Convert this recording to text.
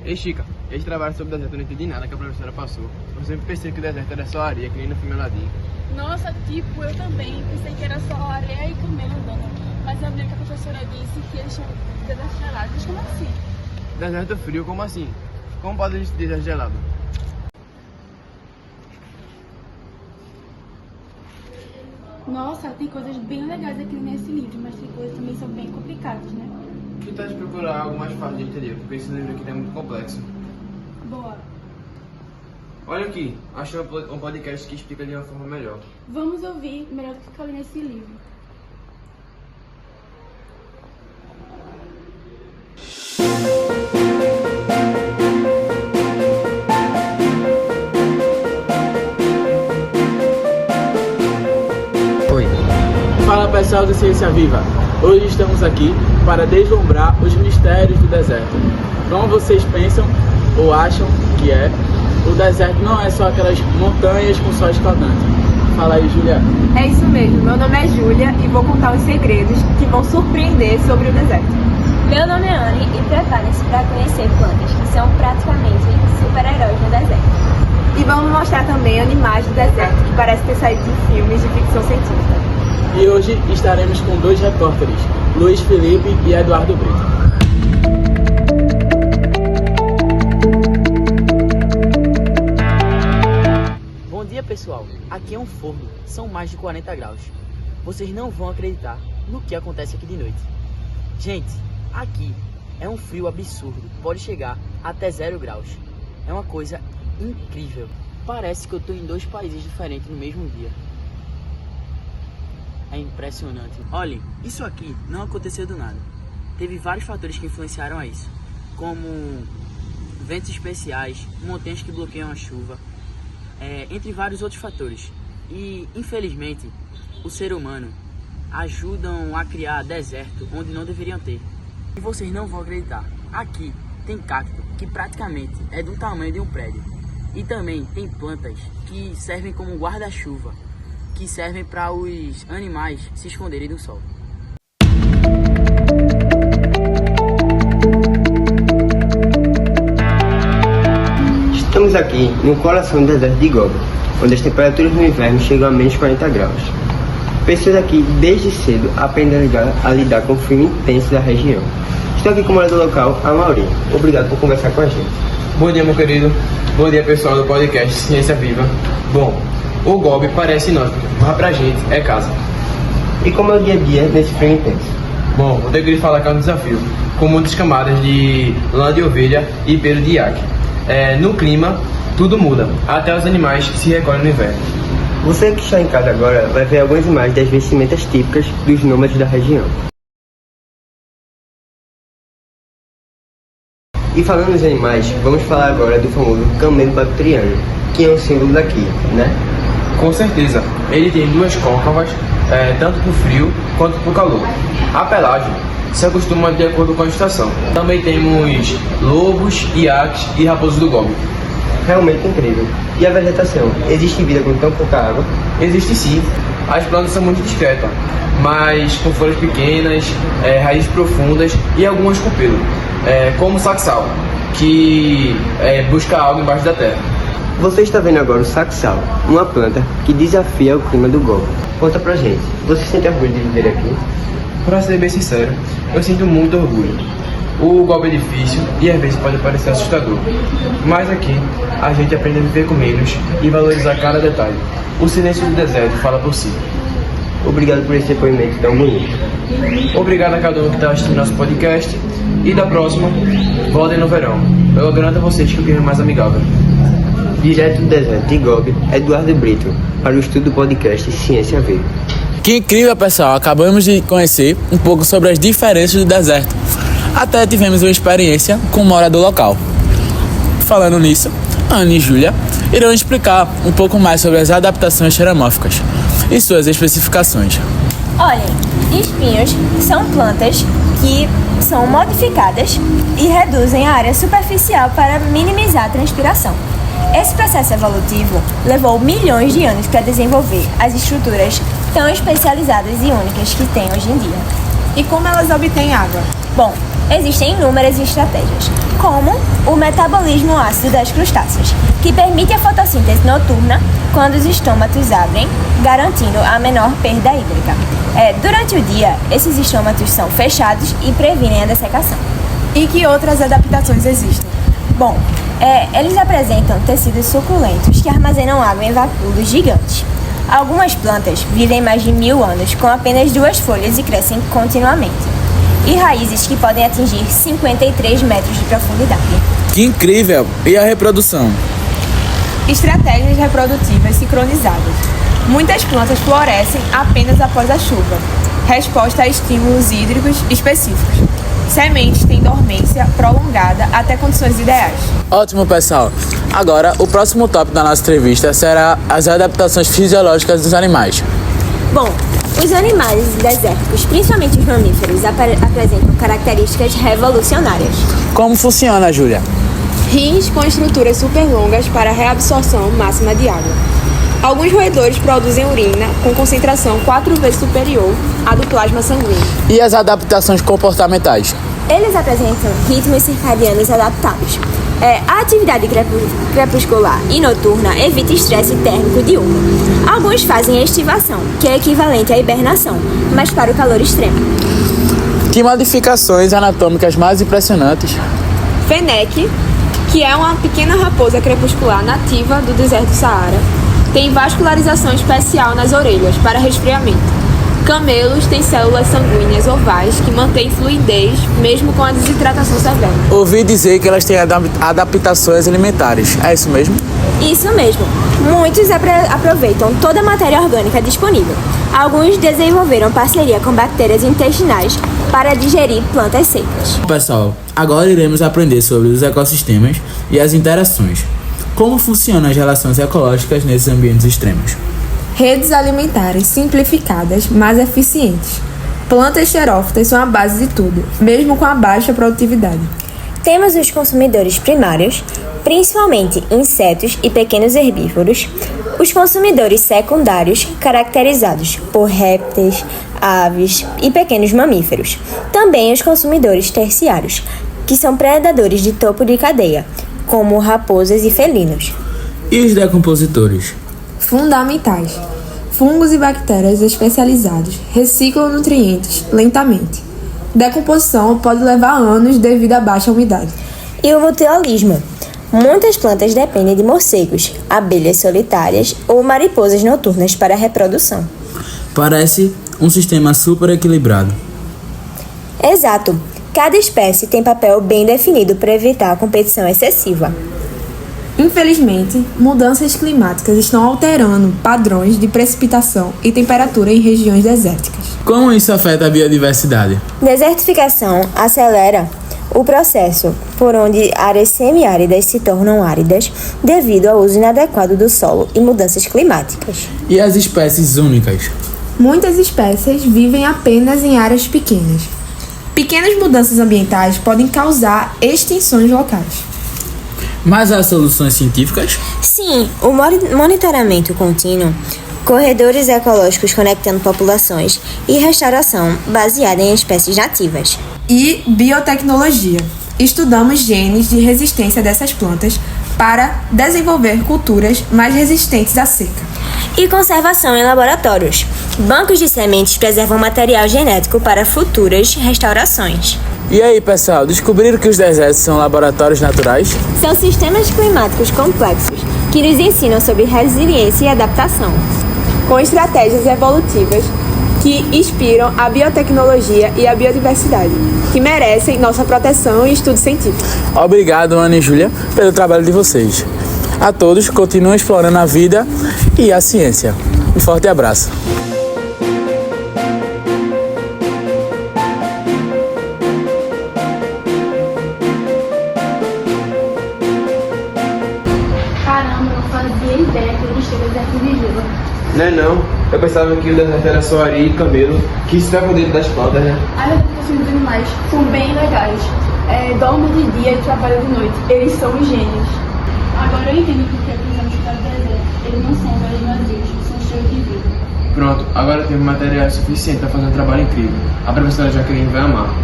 Ei, Chica, esse trabalho sobre o deserto eu não entendi nada que a professora passou. Eu sempre pensei que o deserto era só areia, que nem no filme Aladdin. Nossa, tipo, eu também pensei que era só areia e camelo andando. Mas eu vi que a professora disse que eles são desertos gelados. Mas como assim? Deserto frio, como assim? Como pode existir deserto gelado? Nossa, tem coisas bem legais aqui nesse livro, mas tem coisas também que são bem complicadas, né? Que tal de procurar algo mais fácil de entender, porque esse livro aqui é muito complexo. Boa. Olha aqui, achei um podcast que explica de uma forma melhor. Vamos ouvir melhor do que ficar lendo nesse livro. Oi. Fala pessoal do Ciência Viva. Hoje estamos aqui para deslumbrar os mistérios do deserto. Como vocês pensam ou acham que é, o deserto não é só aquelas montanhas com sol escaldante. Fala aí, Júlia. É isso mesmo, meu nome é Júlia e vou contar os segredos que vão surpreender sobre o deserto. Meu nome é Anne e preparem-se para conhecer plantas que são praticamente super-heróis no deserto. E vamos mostrar também animais do deserto que parecem ter saído de filmes de ficção científica. E hoje estaremos com dois repórteres, Luiz Felipe e Eduardo Brito. Bom dia pessoal, aqui é um forno, são mais de 40 graus. Vocês não vão acreditar no que acontece aqui de noite. Gente, aqui é um frio absurdo, pode chegar até 0 graus. É uma coisa incrível, parece que eu estou em 2 países diferentes no mesmo dia. É impressionante. Olhem, isso aqui não aconteceu do nada. Teve vários fatores que influenciaram a isso, como ventos especiais, montanhas que bloqueiam a chuva, entre vários outros fatores. E, infelizmente, o ser humano ajudam a criar deserto onde não deveriam ter. E vocês não vão acreditar, aqui tem cacto que praticamente é do tamanho de um prédio. E também tem plantas que servem como guarda-chuva, que servem para os animais se esconderem do sol. Estamos aqui no coração do deserto de Gobi, onde as temperaturas no inverno chegam a menos 40 graus. Pessoas aqui desde cedo aprendem a lidar com o frio intenso da região. Estou aqui com o morador local, a Mauri. Obrigado por conversar com a gente. Bom dia, meu querido. Bom dia, pessoal do podcast Ciência Viva. Bom, o Gobi parece inóspito, mas pra gente é casa. E como é o dia a dia nesse frio intenso? Bom, eu tenho que falar que é um desafio, com muitas camadas de lã de ovelha e pelo de iaque. No clima, tudo muda, até os animais se recolhem no inverno. Você que está em casa agora vai ver algumas imagens das vestimentas típicas dos nômades da região. E falando nos animais, vamos falar agora do famoso camelo bactriano, que é um símbolo daqui, né? Com certeza, ele tem 2 côncavas, tanto para o frio quanto para o calor. A pelagem se acostuma de acordo com a estação. Também temos lobos, iaques e raposas do Gobi. Realmente incrível. E a vegetação? Existe vida com tão pouca água? Existe sim, as plantas são muito discretas, mas com folhas pequenas, raízes profundas e algumas com pelo, como o saxal, que busca água embaixo da terra. Você está vendo agora o saxal, uma planta que desafia o clima do Gobi. Conta pra gente, você sente orgulho de viver aqui? Para ser bem sincero, eu sinto muito orgulho. O Gobi é difícil e às vezes pode parecer assustador, mas aqui a gente aprende a viver com menos e valorizar cada detalhe. O silêncio do deserto fala por si. Obrigado por esse depoimento tão bonito. Obrigado a cada um que está assistindo nosso podcast e da próxima, voltem no verão. Eu garanto a vocês que o clima é mais amigável. Direto do deserto de Gobi, Eduardo Brito, para o estudo do podcast Ciência Viva. Que incrível, pessoal! Acabamos de conhecer um pouco sobre as diferenças do deserto. Até tivemos uma experiência com um morador local. Falando nisso, Anne e Júlia irão explicar um pouco mais sobre as adaptações xeramórficas e suas especificações. Olhem, espinhos são plantas que são modificadas e reduzem a área superficial para minimizar a transpiração. Esse processo evolutivo levou milhões de anos para desenvolver as estruturas tão especializadas e únicas que tem hoje em dia. E como elas obtêm água? Bom, existem inúmeras estratégias, como o metabolismo ácido das crustáceas, que permite a fotossíntese noturna quando os estômatos abrem, garantindo a menor perda hídrica. Durante o dia, esses estômatos são fechados e previnem a dessecação. E que outras adaptações existem? Bom, eles apresentam tecidos suculentos que armazenam água em vacúolos gigantes. Algumas plantas vivem mais de 1000 anos com apenas 2 folhas e crescem continuamente. E raízes que podem atingir 53 metros de profundidade. Que incrível! E a reprodução? Estratégias reprodutivas sincronizadas. Muitas plantas florescem apenas após a chuva, resposta a estímulos hídricos específicos. Sementes têm dormência prolongada até condições ideais. Ótimo, pessoal! Agora, o próximo tópico da nossa entrevista será as adaptações fisiológicas dos animais. Bom, os animais desérticos, principalmente os mamíferos, apresentam características revolucionárias. Como funciona, Júlia? Rins com estruturas superlongas para reabsorção máxima de água. Alguns roedores produzem urina com concentração 4 vezes superior à do plasma sanguíneo. E as adaptações comportamentais? Eles apresentam ritmos circadianos adaptados. A atividade crepuscular e noturna evita estresse térmico diurno. Alguns fazem a estivação, que é equivalente à hibernação, mas para o calor extremo. Que modificações anatômicas mais impressionantes? Fennec, que é uma pequena raposa crepuscular nativa do deserto do Saara, tem vascularização especial nas orelhas para resfriamento. Camelos têm células sanguíneas ovais que mantêm fluidez mesmo com a desidratação severa. Ouvi dizer que elas têm adaptações alimentares. É isso mesmo? Isso mesmo. Muitos aproveitam toda a matéria orgânica disponível. Alguns desenvolveram parceria com bactérias intestinais para digerir plantas secas. Pessoal, agora iremos aprender sobre os ecossistemas e as interações. Como funcionam as relações ecológicas nesses ambientes extremos? Redes alimentares simplificadas, mas eficientes. Plantas xerófitas são a base de tudo, mesmo com a baixa produtividade. Temos os consumidores primários, principalmente insetos e pequenos herbívoros. Os consumidores secundários, caracterizados por répteis, aves e pequenos mamíferos. Também os consumidores terciários, que são predadores de topo de cadeia, como raposas e felinos. E os decompositores? Fundamentais. Fungos e bactérias especializados reciclam nutrientes lentamente. Decomposição pode levar anos devido à baixa umidade. E o mutualismo. Muitas plantas dependem de morcegos, abelhas solitárias ou mariposas noturnas para a reprodução. Parece um sistema super equilibrado. Exato. Cada espécie tem papel bem definido para evitar a competição excessiva. Infelizmente, mudanças climáticas estão alterando padrões de precipitação e temperatura em regiões desérticas. Como isso afeta a biodiversidade? Desertificação acelera o processo por onde áreas semiáridas se tornam áridas devido ao uso inadequado do solo e mudanças climáticas. E as espécies únicas? Muitas espécies vivem apenas em áreas pequenas. Pequenas mudanças ambientais podem causar extinções locais. Mas há soluções científicas? Sim, o monitoramento contínuo, corredores ecológicos conectando populações e restauração baseada em espécies nativas. E biotecnologia. Estudamos genes de resistência dessas plantas para desenvolver culturas mais resistentes à seca. E conservação em laboratórios. Bancos de sementes preservam material genético para futuras restaurações. E aí, pessoal, descobriram que os desertos são laboratórios naturais? São sistemas climáticos complexos que nos ensinam sobre resiliência e adaptação, com estratégias evolutivas que inspiram a biotecnologia e a biodiversidade, que merecem nossa proteção e estudo científico. Obrigado, Ana e Júlia, pelo trabalho de vocês. A todos, continuem explorando a vida e a ciência. Um forte abraço. Caramba, eu não fazia ideia que existia deserto de Jura. Não. Eu pensava que o deserto era só areia e camelo, que isso estava dentro das plantas, né? As adaptações dos animais são bem legais. Dormem de dia e trabalham de noite. Eles são gênios. Agora eu entendo porque precisamos para o deserto. Eles não são velhos vazios, são cheios de vida. Pronto, agora temos material suficiente para fazer um trabalho incrível. A professora Jaqueline vai amar.